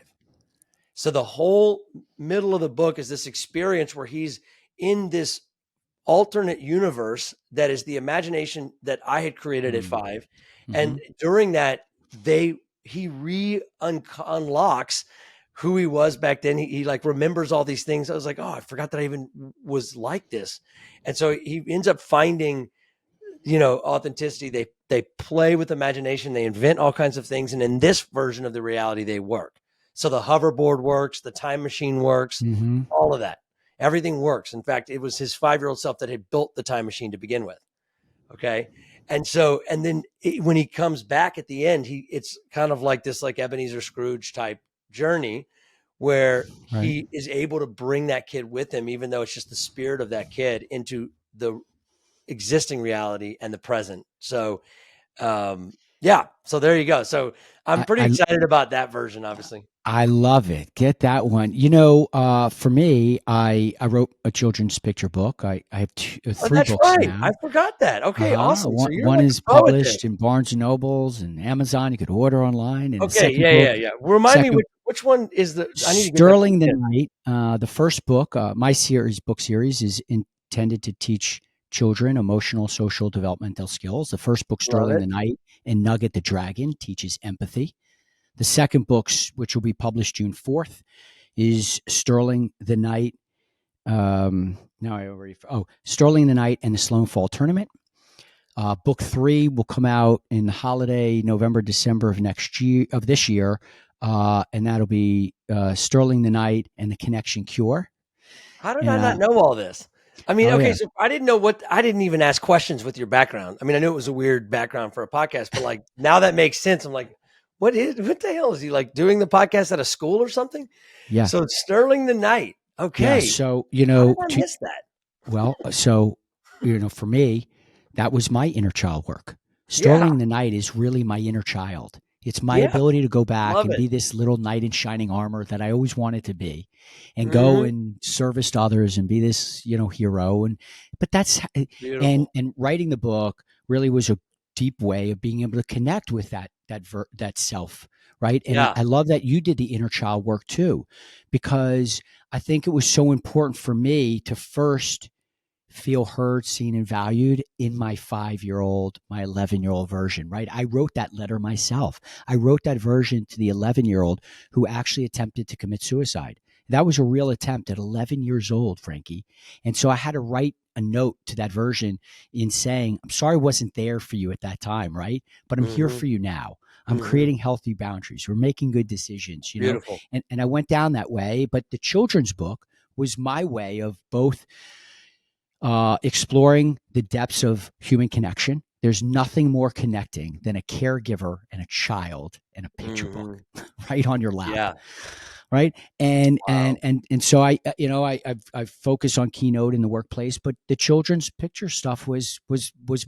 So the whole middle of the book is this experience where he's in this alternate universe that is the imagination that I had created at 5. And during that, he unlocks who he was back then. He like remembers all these things. I was like, oh, I forgot that I even was like this. And so he ends up finding, authenticity. They play with imagination. They invent all kinds of things. And in this version of the reality, they work. So the hoverboard works, the time machine works, all of that. Everything works. In fact, it was his 5-year-old self that had built the time machine to begin with. Okay. And so, and then when he comes back at the end, it's kind of like this, like Ebenezer Scrooge type journey where he is able to bring that kid with him, even though it's just the spirit of that kid into the existing reality and the present. So, yeah. So there you go. So I'm pretty excited about that version, obviously. I love it. Get that one. For me, I wrote a children's picture book. I have Oh, three that's books right. I now. forgot that. Okay, awesome. So you're One like is a pro at this. published in Barnes and Nobles and Amazon. You could order online. And the Okay, second yeah, yeah, book, yeah. Remind me second which one is the I need to get that book Sterling the again. Night. The first book, my book series, is intended to teach children emotional, social, developmental skills. The first book, Love Sterling it. the Night, and Nugget the Dragon, teaches empathy. The second book, which will be published June 4th, is Sterling the Night. Sterling the Night and the Sloan Fall Tournament. Book 3 will come out in the holiday November, December of this year, and that'll be Sterling the Night and the Connection Cure. How did I And not know all this? I mean, oh okay, yeah, so I didn't know I didn't even ask questions with your background. I mean, I knew it was a weird background for a podcast, but like now that makes sense. I'm like, what the hell is he like doing the podcast at a school or something? yeah, So it's Sterling the Night. yeah. Okay. So How did I miss that? Well, so, for me, that was my inner child work. Yeah. Sterling the Knight is really my inner child. It's my Yeah. ability to go back Love and it. be this little knight in shining armor that I always wanted to be, and go Hmm. and service to others and be this, hero. But Beautiful. and writing the book really was a deep way of being able to connect with that self, right? And Yeah. I love that you did the inner child work too, because I think it was so important for me to first feel heard, seen, and valued in my 5-year-old, my 11-year-old version, right? I wrote that letter myself. I wrote that version to the 11-year-old who actually attempted to commit suicide. That was a real attempt at 11 years old, Frankie. And so I had to write a note to that version in saying, I'm sorry I wasn't there for you at that time, right? But I'm here Hmm. for you now. I'm Hmm. creating healthy boundaries. We're making good decisions. Beautiful. And I went down that way. But the children's book was my way of both exploring the depths of human connection. There's nothing more connecting than a caregiver and a child and a picture book Hmm. right on your lap, Yeah. right? Wow. And so I've focused on keynote in the workplace, but the children's picture stuff was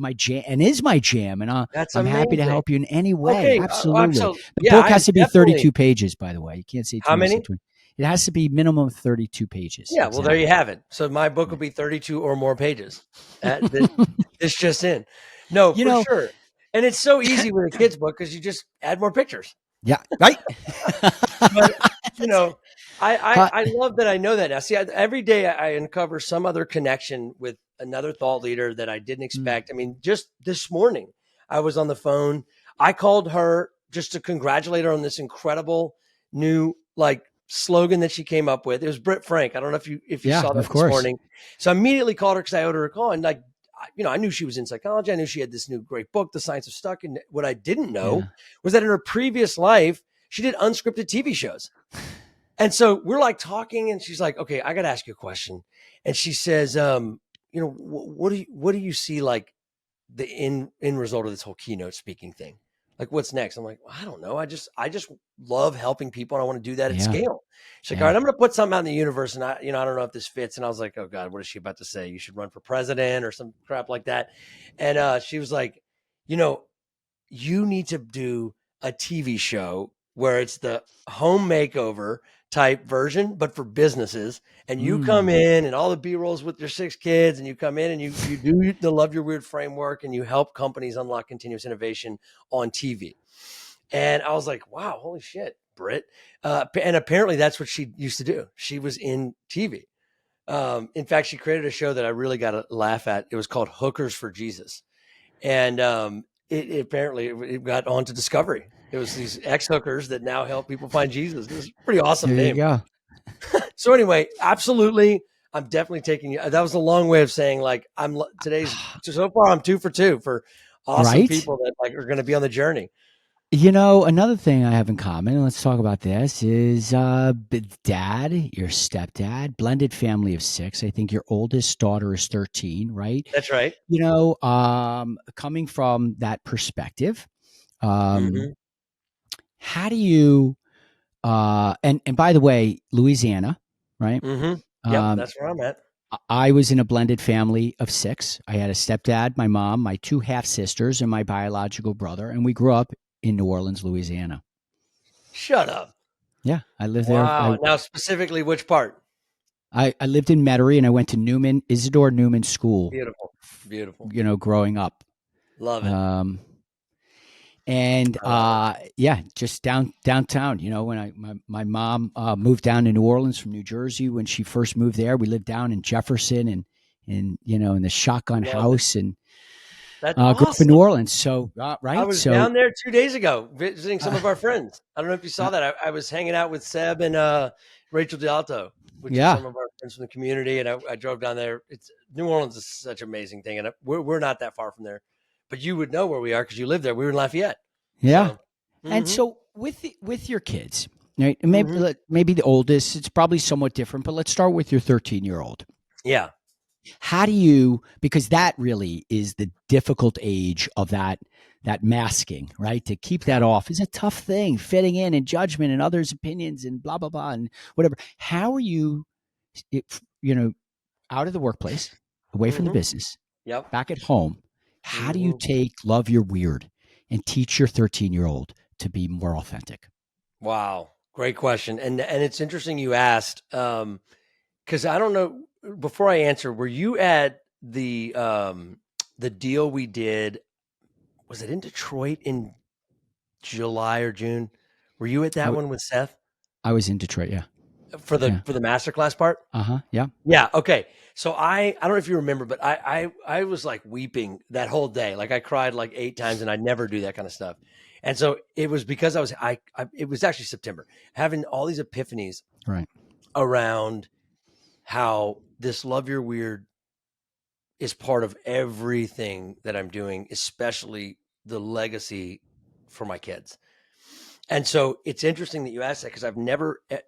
my jam and is my jam, and That's I'm happy to amazing. help you in any way. Okay. Absolutely, So the yeah, book I'm has to be definitely 32 pages, by the way. You can't say too how much. many? It has to be minimum 32 pages Yeah, well, there you exactly. have it. So my book will Yeah. be 32 or more pages. This just in. No, you for know, sure. And it's so easy with a kid's book because you just add more pictures. Yeah, right. But you That's know, huh, I love that I know that now. See, every day I uncover some other connection with another thought leader that I didn't mm, expect. I mean, just this morning I was on the phone. I called her just to congratulate her on this incredible new like slogan that she came up with. It was Britt Frank. I don't know if you yeah, saw that of this course. morning. So I immediately called her because I owed her a call and like I knew she was in psychology. I knew she had this new great book, The Science of Stuck. And what I didn't know Yeah. was that in her previous life, she did unscripted TV shows. And so we're like talking, and she's like, "Okay, I got to ask you a question." And she says, what do you see like the end result of this whole keynote speaking thing? Like, what's next? I'm like, well, I don't know. I just love helping people, and I want to do that at Yeah. scale. She's like, all right, Yeah. I'm going to put something out in the universe, and I don't know if this fits. And I was like, oh God, what is she about to say? You should run for president or some crap like that. And she was like, you know, you need to do a TV show where it's the home makeover type version, but for businesses. And you come Mm. in and all the B rolls with your 6 kids, and you come in and you do the Love Your Weird framework, and you help companies unlock continuous innovation on TV. And I was like, wow, holy shit, Britt. And apparently that's what she used to do. She was in TV. In fact, she created a show that I really got to laugh at. It was called Hookers for Jesus, and it apparently it got onto Discovery. It was these ex hookers that now help people find Jesus. This is a pretty awesome There you name. go. So anyway, absolutely, I'm definitely taking you. That was a long way of saying like today's so far I'm 2 for 2 for awesome Right? people that like are going to be on the journey. Another thing I have in common, and let's talk about this, is dad, your stepdad, blended family of 6. I think your oldest daughter is 13, right? That's right. Coming from that perspective, um, Mm-hmm. how do you, and by the way, Louisiana, right? Mm-hmm. Yep, Um, that's where I'm at. I was in a blended family of 6. I had a stepdad, my mom, my 2 half sisters, and my biological brother, and we grew up in New Orleans, Louisiana. Shut up. Yeah, I lived there. Wow. Now, specifically, which part? I lived in Metairie, and I went to Isidore Newman School, Beautiful. Beautiful. growing up. Love it. Um, and I love it. yeah, just downtown. When my mom moved down to New Orleans from New Jersey when she first moved there, we lived down in Jefferson and in the shotgun Love it. house and That's grew up in New awesome. Orleans. So I right, was so down there 2 days ago visiting some uh, of our friends. I don't know if you saw uh, that. I was hanging out with Seb and Rachel D'Alto, which is yeah, some of our friends from the community, and I drove down there. It's New Orleans is such an amazing thing, and we're not that far from there, but you would know where we are because you live there. We were in Lafayette, yeah. so. And Hmm. so with your kids, right? Maybe Hmm. maybe the oldest, it's probably somewhat different, but let's start with your 13-year-old. Yeah. How do you, because that really is the difficult age of that masking, right? To keep that Yeah. off is a tough thing, fitting in and judgment and others' opinions and blah blah blah and whatever. How are you, it, you know, out of the workplace, away from the Hmm. business, Yep. back at home? How do you Hmm. take love your weird and teach your 13-year-old to be more authentic? Wow. Great question, and it's interesting you asked. Because I don't know. Before I answer, were you at the deal we did? Was it in Detroit in July or June? Were you at I, that w- one with Seth I was in Detroit. Yeah. for the Yeah. masterclass part? Uh-huh. Yeah. Yeah. Okay. So I don't know if you remember, but I was like weeping that whole day. Like I cried like 8 times, and I never do that kind of stuff. And so it was because it was actually September, having all these epiphanies Right. around how this love your weird is part of everything that I'm doing, especially the legacy for my kids. And so it's interesting that you asked that because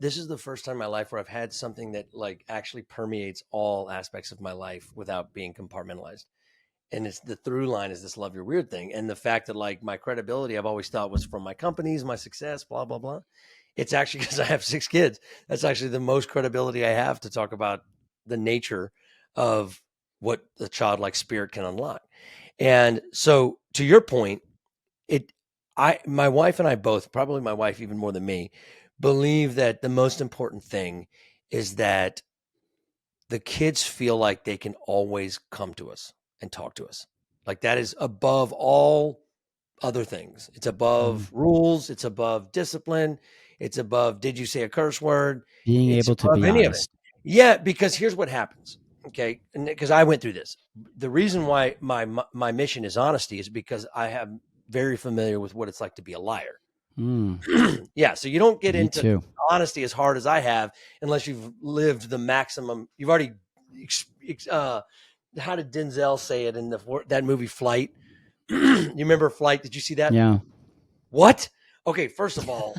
this is the first time in my life where I've had something that like actually permeates all aspects of my life without being compartmentalized. And it's the through line is this love your weird thing. And the fact that like my credibility, I've always thought was from my companies, my success, blah, blah, blah. It's actually because I have 6 kids. That's actually the most credibility I have to talk about the nature of what the childlike spirit can unlock. And so to your point, my wife and I both, probably my wife even more than me, believe that the most important thing is that the kids feel like they can always come to us and talk to us. Like that is above all other things. It's Mm. above rules. It's above discipline. It's above, did you say a curse word? Being It's able to above be any of it. honest. Yeah, because here's what happens. Okay. And because I went through this. The reason why my mission is honesty is because I am very familiar with what it's like to be a liar. Mm. Yeah. So you don't get Me into too. honesty as hard as I have unless you've lived the maximum. You've already, how did Denzel say it in that movie Flight? You remember Flight? Did you see that? Yeah. What? Okay, first of all,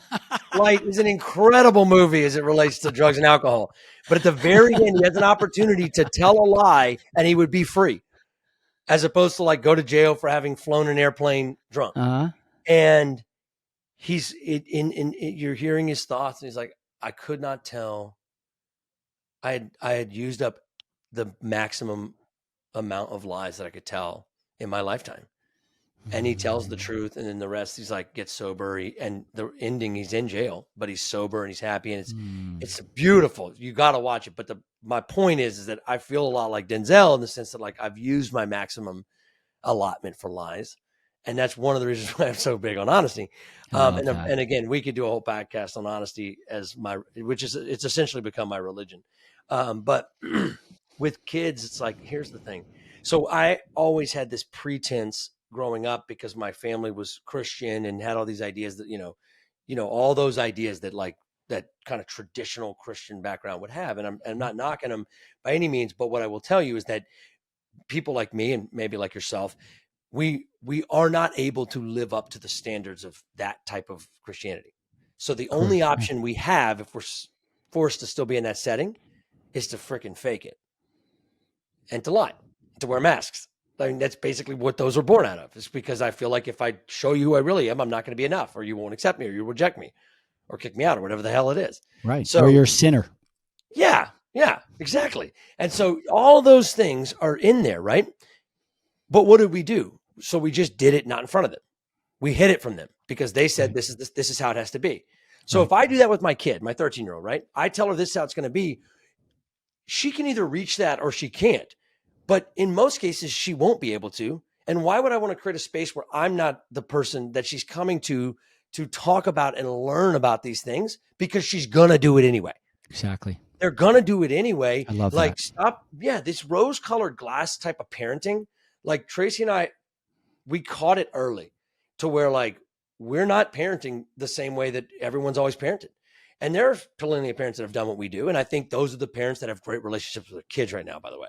Flight is an incredible movie as it relates to drugs and alcohol. But at the very end, he has an opportunity to tell a lie and he would be free, as opposed to like go to jail for having flown an airplane drunk. Uh-huh. And you're hearing his thoughts, and he's like, I could not tell. I had used up the maximum amount of lies that I could tell in my lifetime. And he tells the truth, and then the rest he's like gets sober, and the ending he's in jail, but he's sober and he's happy, and Mm. it's beautiful. You got to watch it. But my point is that I feel a lot like Denzel in the sense that like I've used my maximum allotment for lies, and that's one of the reasons why I'm so big on honesty. I love that. And again, we could do a whole podcast on honesty it's essentially become my religion. But with kids, it's like here's the thing. So I always had this pretense growing up because my family was Christian and had all these ideas that all those ideas that like that kind of traditional Christian background would have. And I'm not knocking them by any means, but what I will tell you is that people like me and maybe like yourself, we are not able to live up to the standards of that type of Christianity. So the Of course. only Yeah. option we have if we're forced to still be in that setting is to freaking fake it and to lie, to wear masks. I mean, that's basically what those are born out of. It's because I feel like if I show you who I really am, I'm not going to be enough, or you won't accept me, or you reject me, or kick me out, or whatever the hell it is. Right. Or So you're a sinner. yeah, exactly. And so all those things are in there, right? But what did we do? So we just did it not in front of them. We hid it from them because they said Right. this is how it has to be. So Right. if I do that with my kid, my 13-year-old, right? I tell her this is how it's going to be. She can either reach that or she can't. But in most cases, she won't be able to. And why would I want to create a space where I'm not the person that she's coming to talk about and learn about these things? Because she's going to do it anyway. Exactly. They're going to do it anyway. I love Like, that. stop. Yeah, this rose colored glass type of parenting. Like, Tracy and I, we caught it early to where, like, we're not parenting the same way that everyone's always parented. And there are plenty of parents that have done what we do. And I think those are the parents that have great relationships with their kids right now, by the way.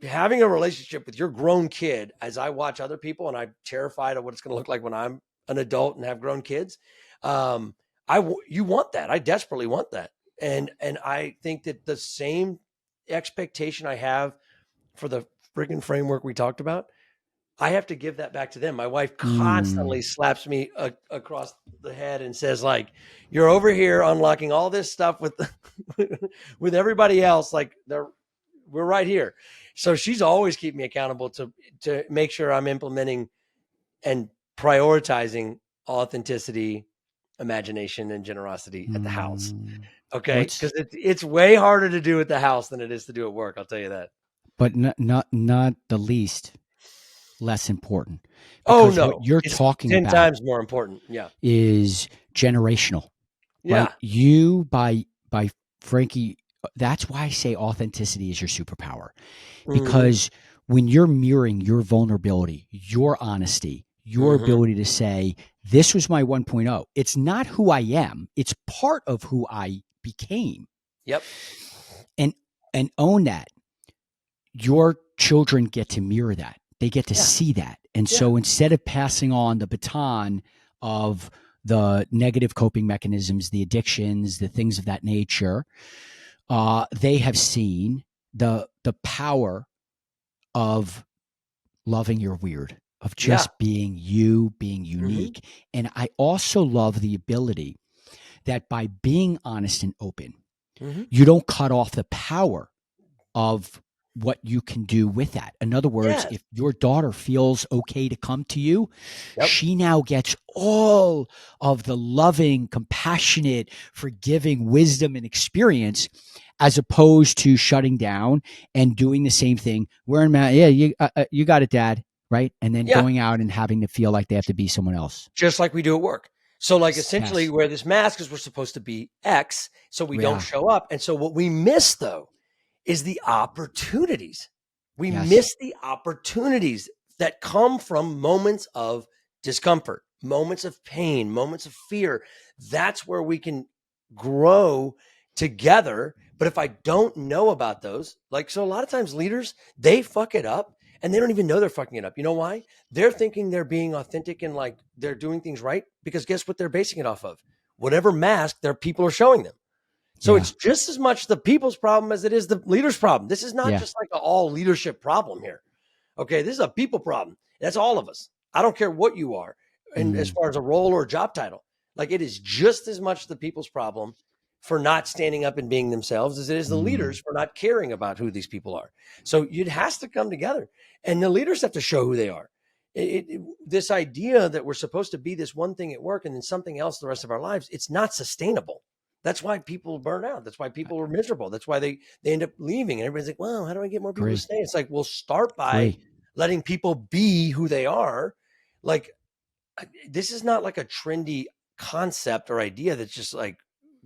Having a relationship with your grown kid, as I watch other people, and I'm terrified of what it's going to look like when I'm an adult and have grown kids. You want that. I desperately want that. And I think that the same expectation I have for the freaking framework we talked about, I have to give that back to them. My wife constantly slaps me across the head and says, like, you're over here unlocking all this stuff with with everybody else. Like, we're right here. So she's always keeping me accountable to make sure I'm implementing and prioritizing authenticity, imagination, and generosity at the house. Okay, because it's way harder to do at the house than it is to do at work. I'll tell you that. But not the least less important. Oh Because what no, you're it's talking 10 about times more important. Yeah, is generational, right? yeah. You by Frankie, that's why I say authenticity is your superpower. Mm-hmm. Because when you're mirroring your vulnerability, your honesty, your Mm-hmm. ability to say, this was my 1.0, it's not who I am, it's part of who I became. Yep. And own that. Your children get to mirror that. They get to Yeah. see that. And Yeah. so instead of passing on the baton of the negative coping mechanisms, the addictions, the things of that nature, they have seen the power of loving your weird, of Yeah. just being you, being Mm-hmm. unique. And I also love the ability that by being honest and open, Mm-hmm. you don't cut off the power of what you can do with that. In other words, Yes. if your daughter feels okay to come to you, Yep. she now gets all of the loving, compassionate, forgiving wisdom and experience, as opposed to shutting down and doing the same thing. Wearing mask, yeah, you got it, Dad, right? And then Yeah. going out and having to feel like they have to be someone else. Just like we do at work. So, like, essentially, Yes, wear this mask because we're supposed to be X, so we don't yeah, show up. And so, what we miss though is the opportunities. We yes, miss the opportunities that come from moments of discomfort, moments of pain, moments of fear. That's where we can grow together. But if I don't know about those, like, so a lot of times leaders, they fuck it up and they don't even know they're fucking it up. You know why? They're thinking they're being authentic and like they're doing things right because guess what they're basing it off of? Whatever mask their people are showing them. So yeah, it's just as much the people's problem as it is the leader's problem. This is not yeah. just like an all leadership problem here. Okay, this is a people problem. That's all of us. I don't care what you are, and as Mm, far as a role or a job title, like it is just as much the people's problem for not standing up and being themselves as it is the mm, leaders for not caring about who these people are. So it has to come together, and the leaders have to show who they are. This idea that we're supposed to be this one thing at work and then something else the rest of our lives, it's not sustainable. That's why people burn out. That's why people are miserable. That's why they end up leaving. And everybody's like, well, how do I get more people to agree, stay? It's like, we'll start by agree. letting people be who they are. Like, this is not like a trendy concept or idea that's just like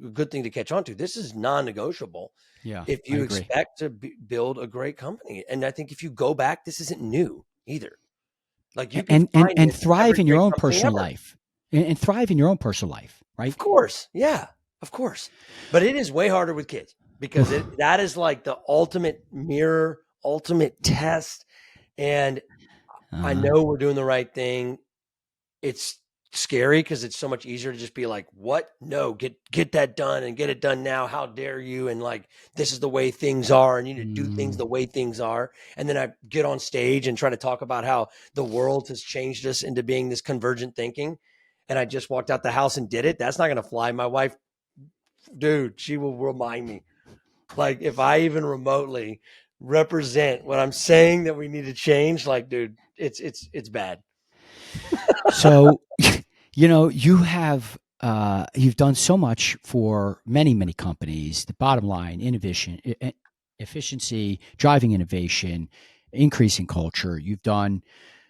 a good thing to catch on to. This is non-negotiable Yeah, if I you agree. expect to build a great company. And I think if you go back, this isn't new either. Like, you can find And this in every thrive in your great own company personal ever. life, and thrive in your own personal life, right? Of course. Yeah, of course. But it is way harder with kids because that is like the ultimate mirror, ultimate test. And I Uh, know we're doing the right thing. It's scary because it's so much easier to just be like, what? No, get that done and get it done now. How dare you? And like, this is the way things are, and you need to do things mm, the way things are. And then I get on stage and try to talk about how the world has changed us into being this convergent thinking. And I just walked out the house and did it. That's not going to fly. My wife, dude, she will remind me. Like, if I even remotely represent what I'm saying that we need to change, like, dude, it's bad. so, you know, you have you've done so much for many, many companies. The bottom line: innovation, efficiency, driving innovation, increasing culture. You've done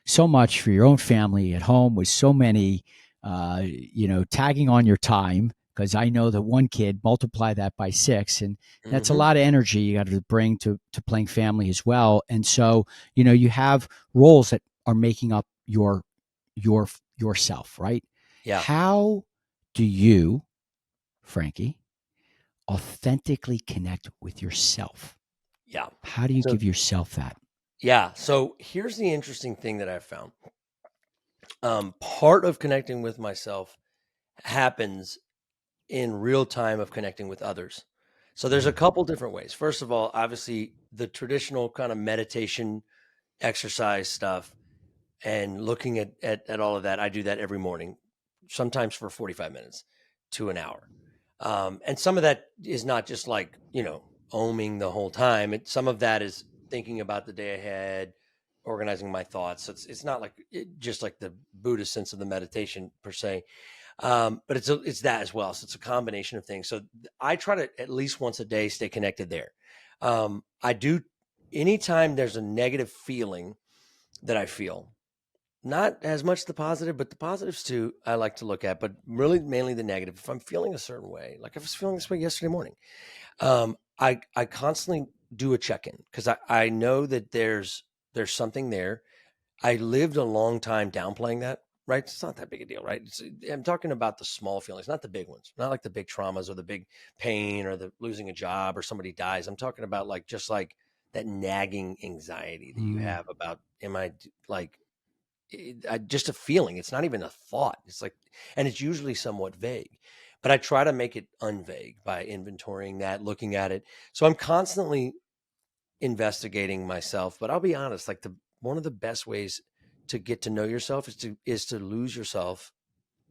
so much for your own family at home with so many, tagging on your time. Because I know that one kid, multiply that by 6, and that's a Hmm. lot of energy you got to bring to playing family as well. And so, you have roles that are making up your yourself, right? Yeah. How do you, Frankie, authentically connect with yourself? Yeah. How do you So give yourself that? yeah. So here's the interesting thing that I've found. Part of connecting with myself happens in real time of connecting with others. So there's a Mm. couple different ways. First of all, obviously the traditional kind of meditation exercise stuff and looking at all of that. I do that every morning, sometimes for 45 minutes to an hour. And some of that is not just like, oming the whole time. Some of that is thinking about the day ahead, organizing my thoughts. So it's not like just like the Buddhist sense of the meditation per se. But it's that as well. So it's a combination of things. So I try to at least once a day stay connected there. I do anytime there's a negative feeling that I feel, not as much the positive, but the positives too, I like to look at, but really mainly the negative. If I'm feeling a certain way, like I was feeling this way yesterday morning, I constantly do a check-in because I know that there's something there. I lived a long time downplaying that, right? It's not that big a deal, right? I'm talking about the small feelings, not the big ones, not like the big traumas or the big pain or the losing a job or somebody dies. I'm talking about like just like that nagging anxiety that you Mm. have about, am I like just a feeling. It's not even a thought. It's like, and it's usually somewhat vague, but I try to make it unvague by inventorying that, looking at it. So I'm constantly investigating myself, but I'll be honest, like one of the best ways to get to know yourself is to lose yourself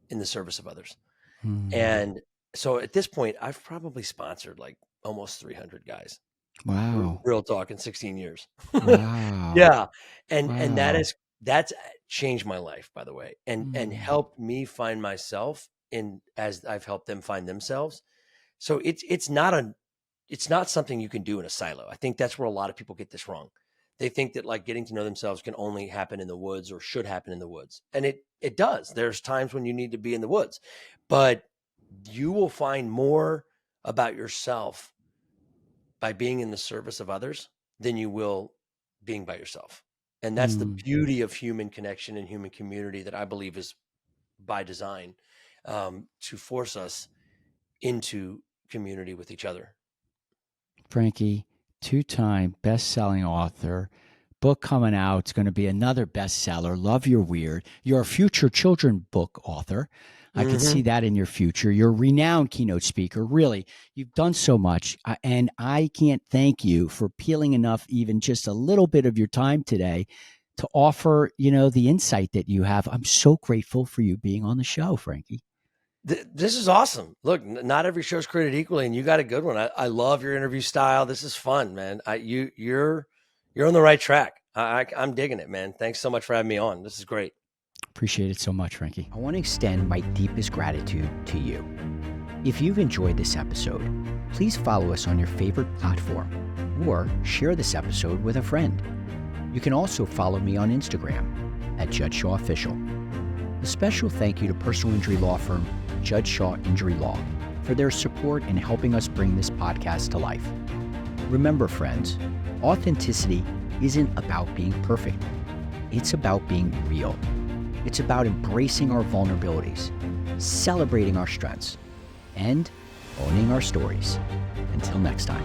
in the service of others. Mm. And so at this point, I've probably sponsored like almost 300 guys. Wow. Real talk in 16 years. Wow. Yeah. And Wow. that's changed my life, by the way, and Mm. helped me find myself in as I've helped them find themselves. So it's not something you can do in a silo. I think that's where a lot of people get this wrong. They think that like getting to know themselves can only happen in the woods or should happen in the woods. And it does. There's times when you need to be in the woods. But you will find more about yourself by being in the service of others than you will being by yourself. And that's the Mm. beauty of human connection and human community that I believe is by design, to force us into community with each other. Frankie, two-time best-selling author. Book coming out. It's going to be another bestseller. Love Your Weird. You're a future children book author. I can Hmm. see that in your future. You're a renowned keynote speaker. Really, you've done so much. And I can't thank you for peeling enough, even just a little bit of your time today to offer, the insight that you have. I'm so grateful for you being on the show, Frankie. This is awesome. Look, not every show's created equally, and you got a good one. I love your interview style. This is fun, man. You're on the right track. I'm digging it, man. Thanks so much for having me on. This is great. Appreciate it so much, Frankie. I want to extend my deepest gratitude to you. If you've enjoyed this episode, please follow us on your favorite platform or share this episode with a friend. You can also follow me on Instagram at Judd Shaw Official. A special thank you to personal injury law firm Judd Shaw Injury Law for their support in helping us bring this podcast to life. Remember, friends, authenticity isn't about being perfect. It's about being real. It's about embracing our vulnerabilities, celebrating our strengths, and owning our stories. Until next time.